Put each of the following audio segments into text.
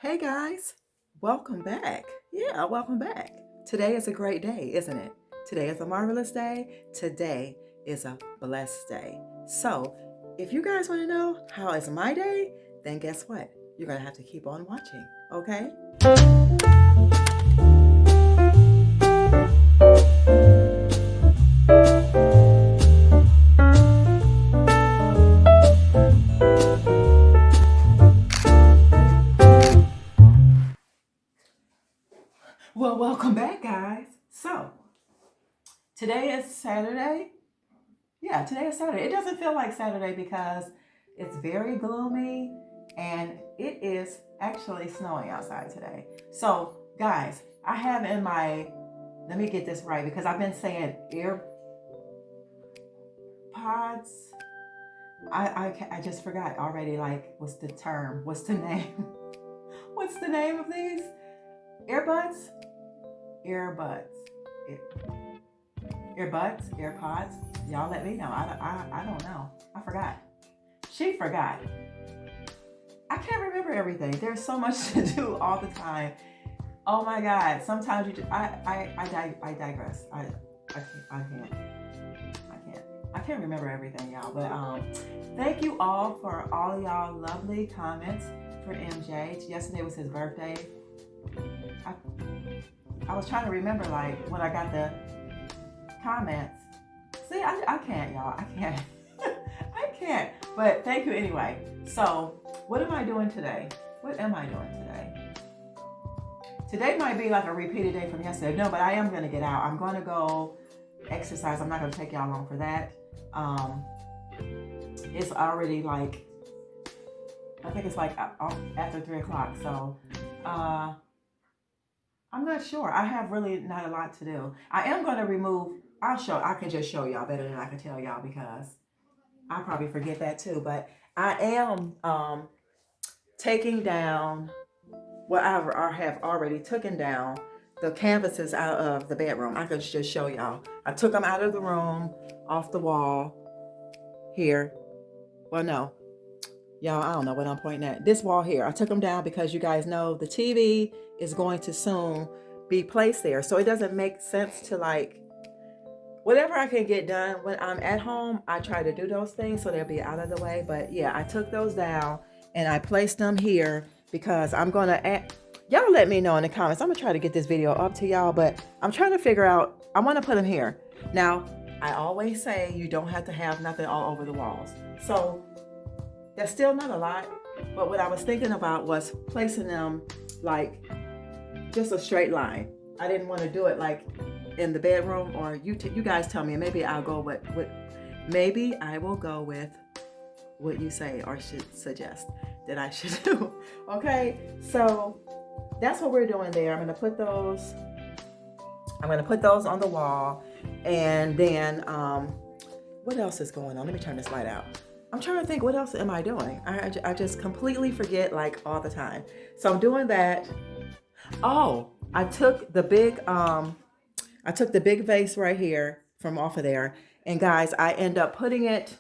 Hey guys, welcome back. Yeah, welcome back. Today is a great day, isn't it? Today is a marvelous day. Today is a blessed day. So, if you guys want to know how is my day, then guess what? You're going to have to keep on watching, okay? Well, welcome back, guys. So, today is Saturday. Yeah, today is Saturday. It doesn't feel like Saturday because it's very gloomy and it is actually snowing outside today. So, guys, I have in my, let me get this right because I've been saying ear pods. I just forgot already. Like, what's the term? What's the name? What's the name of these? Earbuds? Earbuds. Earbuds? Earpods? Y'all let me know. I don't know. I forgot. She forgot. I can't remember everything. There's so much to do all the time. Oh my God. Sometimes you just, I digress. I can't. I can't remember everything, y'all. But thank you all for all of y'all lovely comments for MJ. Yesterday was his birthday. I was trying to remember like when I got the comments. See, I can't, y'all. I can't. I can't. But thank you anyway. So, what am I doing today? What am I doing today? Today might be like a repeated day from yesterday. No, but I am going to get out. I'm going to go exercise. I'm not going to take y'all long for that. It's already like, I think it's like after 3 o'clock. So, I'm not sure. I have really not a lot to do. I am going to remove, I can just show y'all better than I can tell y'all because I probably forget that too. But I am taking down what I have already taken down the canvases out of the bedroom. I could just show y'all. I took them out of the room, off the wall here. Well, no, y'all, I don't know what I'm pointing at. This wall here, I took them down because you guys know the TV is going to soon be placed there. So it doesn't make sense to like, whatever I can get done when I'm at home, I try to do those things so they'll be out of the way. But yeah, I took those down and I placed them here because I'm going to y'all let me know in the comments. I'm going to try to get this video up to y'all, but I'm trying to figure out, I want to put them here. Now, I always say you don't have to have nothing all over the walls. So that's still not a lot, but what I was thinking about was placing them like just a straight line. I didn't want to do it like in the bedroom, or you guys tell me. Maybe I'll go with maybe I will go with what you say or should suggest that I should do. Okay, so that's what we're doing there. I'm gonna put those on the wall, and then what else is going on? Let me turn this light out. I'm trying to think, what else am I doing? I just completely forget like all the time. So I'm doing that. Oh, I took the big vase right here from off of there. And guys, I end up putting it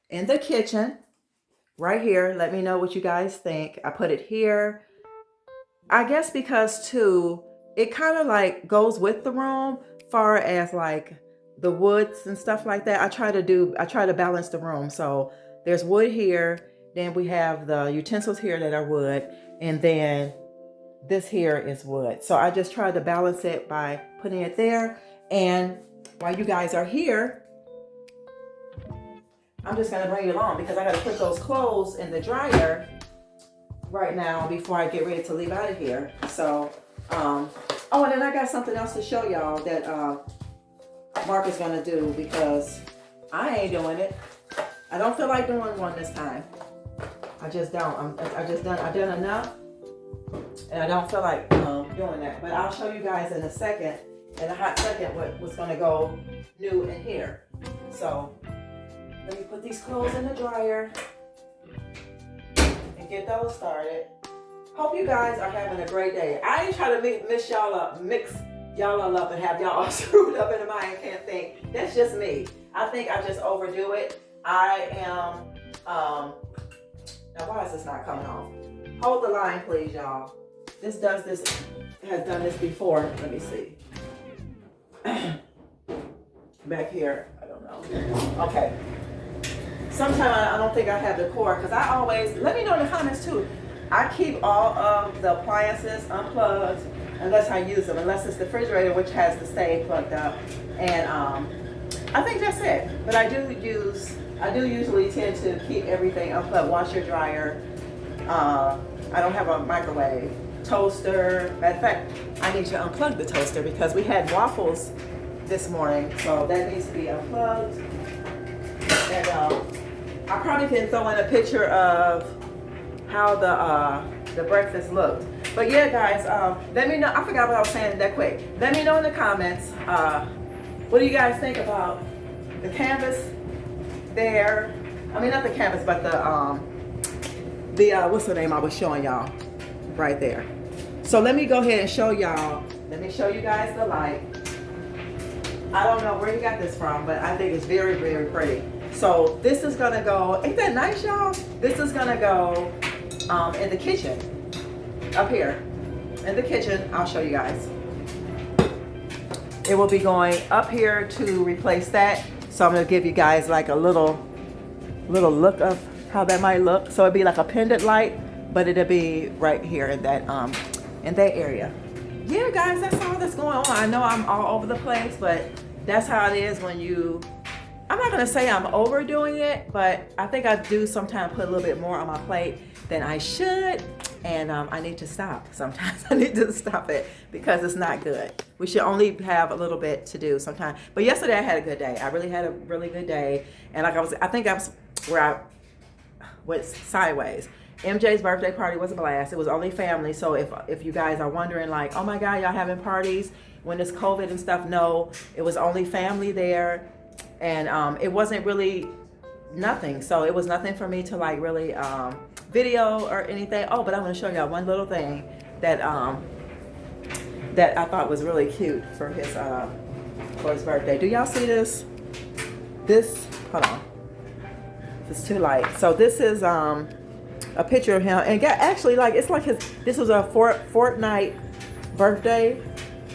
in the kitchen right here. Let me know what you guys think. I put it here. I guess because too, it kind of like goes with the room far as like the woods and stuff like that. I try to balance the room. So there's wood here. Then we have the utensils here that are wood. And then this here is wood. So I just tried to balance it by putting it there. And while you guys are here, I'm just gonna bring you along because I gotta put those clothes in the dryer right now before I get ready to leave out of here. So, oh, and then I got something else to show y'all that Mark is gonna do because I ain't doing it. I don't feel like doing one this time. I just don't. I've done enough. And I don't feel like doing that. But I'll show you guys in a hot second, what's going to go new in here. So let me put these clothes in the dryer and get those started. Hope you guys are having a great day. I ain't trying to mix y'all up and have y'all all screwed up in the mind and can't think. That's just me. I think I just overdo it. I am, now why is this not coming off? Hold the line, please, y'all. This has done this before. Let me see. Back here, I don't know. Okay. Sometimes I don't think I have the cord because I always, let me know in the comments too. I keep all of the appliances unplugged unless I use them, unless it's the refrigerator, which has to stay plugged up. And I think that's it. But I do usually tend to keep everything unplugged. Washer, dryer. I don't have a microwave. Toaster. Matter of fact, I need to unplug the toaster because we had waffles this morning, so that needs to be unplugged. And I probably can throw in a picture of how the breakfast looked. But yeah, guys, let me know. I forgot what I was saying that quick. Let me know in the comments. What do you guys think about the canvas there? I mean, not the canvas, but the what's the name I was showing y'all right there. So let me go ahead and show y'all. Let me show you guys the light. I don't know where you got this from, but I think it's very, very pretty. So this is gonna go, ain't that nice, y'all? This is gonna go in the kitchen, up here, in the kitchen. I'll show you guys. It will be going up here to replace that. So I'm gonna give you guys like a little look of how that might look. So it'd be like a pendant light, but it'll be right here in that area. Yeah, guys, that's all that's going on. I know I'm all over the place, but that's how it is when you, I'm not gonna say I'm overdoing it, but I think I do sometimes put a little bit more on my plate than I should. And I need to stop. Sometimes I need to stop it because it's not good. We should only have a little bit to do sometimes. But yesterday I had a good day. I really had a really good day. And like I think I was where I went sideways. MJ's birthday party was a blast. It was only family. So if you guys are wondering like, oh my God, y'all having parties when it's COVID and stuff, no, it was only family there. And it wasn't really nothing. So it was nothing for me to like really video or anything. Oh, but I'm gonna show y'all one little thing that that I thought was really cute for his birthday. Do y'all see this? This, hold on. It's too light. So this is a picture of him, and actually like it's like this was a fortnight birthday.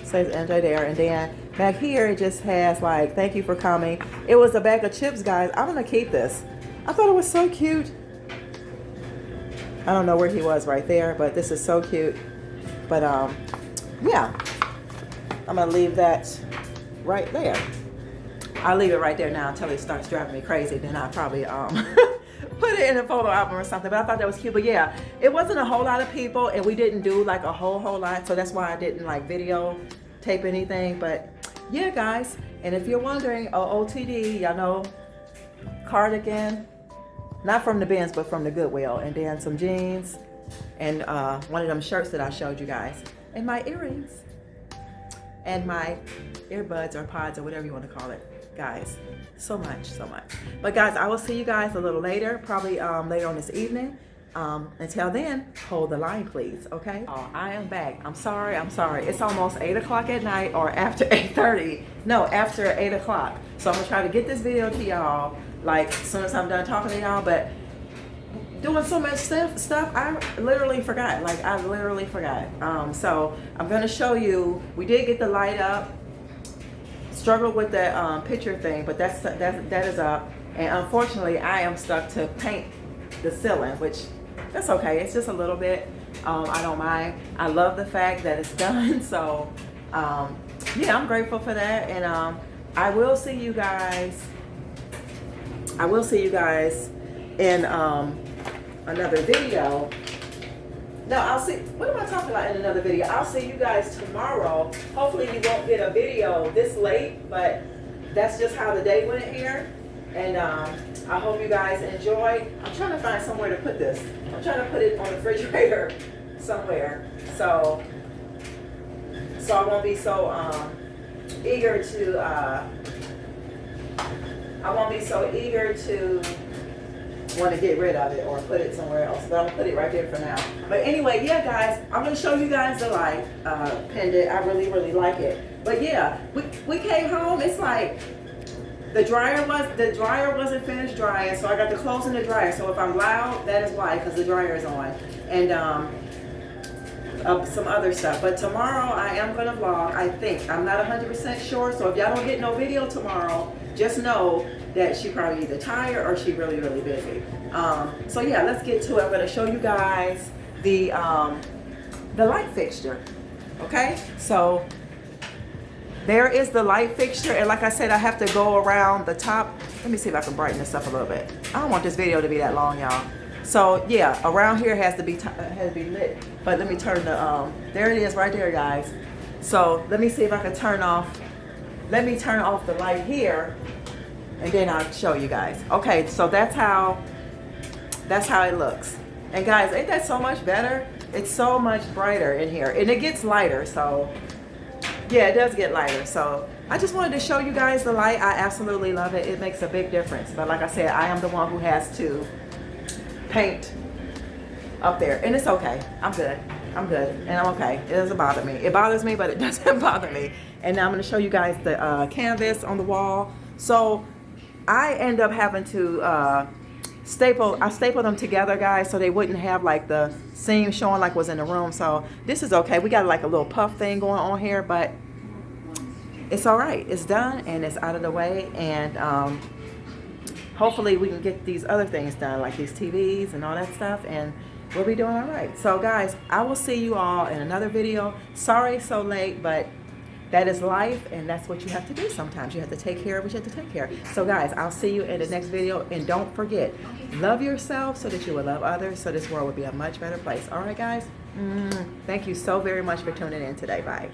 Says MJ there, and then back here it just has like thank you for coming. It was a bag of chips, guys. I'm gonna keep this. I thought it was so cute. I don't know where he was right there, but this is so cute. But yeah, I'm gonna leave that right there. I'll leave it right there now until it starts driving me crazy. Then I'll probably put it in a photo album or something. But I thought that was cute. But yeah, it wasn't a whole lot of people, and we didn't do like a whole lot. So that's why I didn't like video tape anything. But yeah, guys, and if you're wondering, OOTD, y'all know cardigan. Not from the bins, but from the Goodwill. And then some jeans and one of them shirts that I showed you guys. And my earrings. And my earbuds or pods or whatever you want to call it. Guys, so much. But guys, I will see you guys a little later. Probably later on this evening. Until then, hold the line, please, okay? Oh, I am back. I'm sorry. It's almost 8 o'clock at night or after 8:30. No, after 8 o'clock. So I'm going to try to get this video to y'all like as soon as I'm done talking to y'all, but doing so much stuff, I literally forgot. So I'm gonna show you, we did get the light up, struggled with the picture thing, but that is up. And unfortunately, I am stuck to paint the ceiling, which that's okay. It's just a little bit. I don't mind. I love the fact that it's done. So yeah, I'm grateful for that. And I will see you guys in another video. No, I'll see, what am I talking about in another video? I'll see you guys tomorrow. Hopefully you won't get a video this late, but that's just how the day went here. And I hope you guys enjoyed. I'm trying to find somewhere to put this. I'm trying to put it on the refrigerator somewhere. So I won't be so eager to want to get rid of it or put it somewhere else. But I'm gonna put it right there for now. But anyway, yeah, guys, I'm gonna show you guys the light pendant. I really like it. But yeah, we came home. It's like The dryer wasn't finished drying, so I got the clothes in the dryer. So if I'm loud, that is why, because the dryer is on. And some other stuff. But tomorrow I am gonna vlog, I think. I'm not 100% sure, so if y'all don't get no video tomorrow, just know that she probably either tired or she really, really busy. So yeah, let's get to it. I'm gonna show you guys the light fixture. Okay, so there is the light fixture, and like I said, I have to go around the top. Let me see if I can brighten this up a little bit. I don't want this video to be that long, y'all. So yeah, around here has to be lit. But let me turn the there it is right there, guys. So let me see if I can turn off. Let me turn off the light here, and then I'll show you guys. Okay, so that's how it looks. And guys, ain't that so much better? It's so much brighter in here, and it gets lighter. So yeah, it does get lighter. So I just wanted to show you guys the light. I absolutely love it. It makes a big difference. But like I said, I am the one who has to paint up there, and it's okay. I'm good, and I'm okay. It doesn't bother me. It bothers me, but it doesn't bother me. And now I'm going to show you guys the canvas on the wall. So I end up having to staple them together, guys, so they wouldn't have like the seam showing like was in the room. So this is okay. We got like a little puff thing going on here, but it's all right. It's done and it's out of the way. And hopefully we can get these other things done, like these TVs and all that stuff, and we'll be doing all right. So guys, I will see you all in another video. Sorry so late, but that is life, and that's what you have to do sometimes. You have to take care of what you have to take care of. So guys, I'll see you in the next video, and don't forget, love yourself so that you will love others, so this world will be a much better place. All right, guys? Thank you so very much for tuning in today. Bye.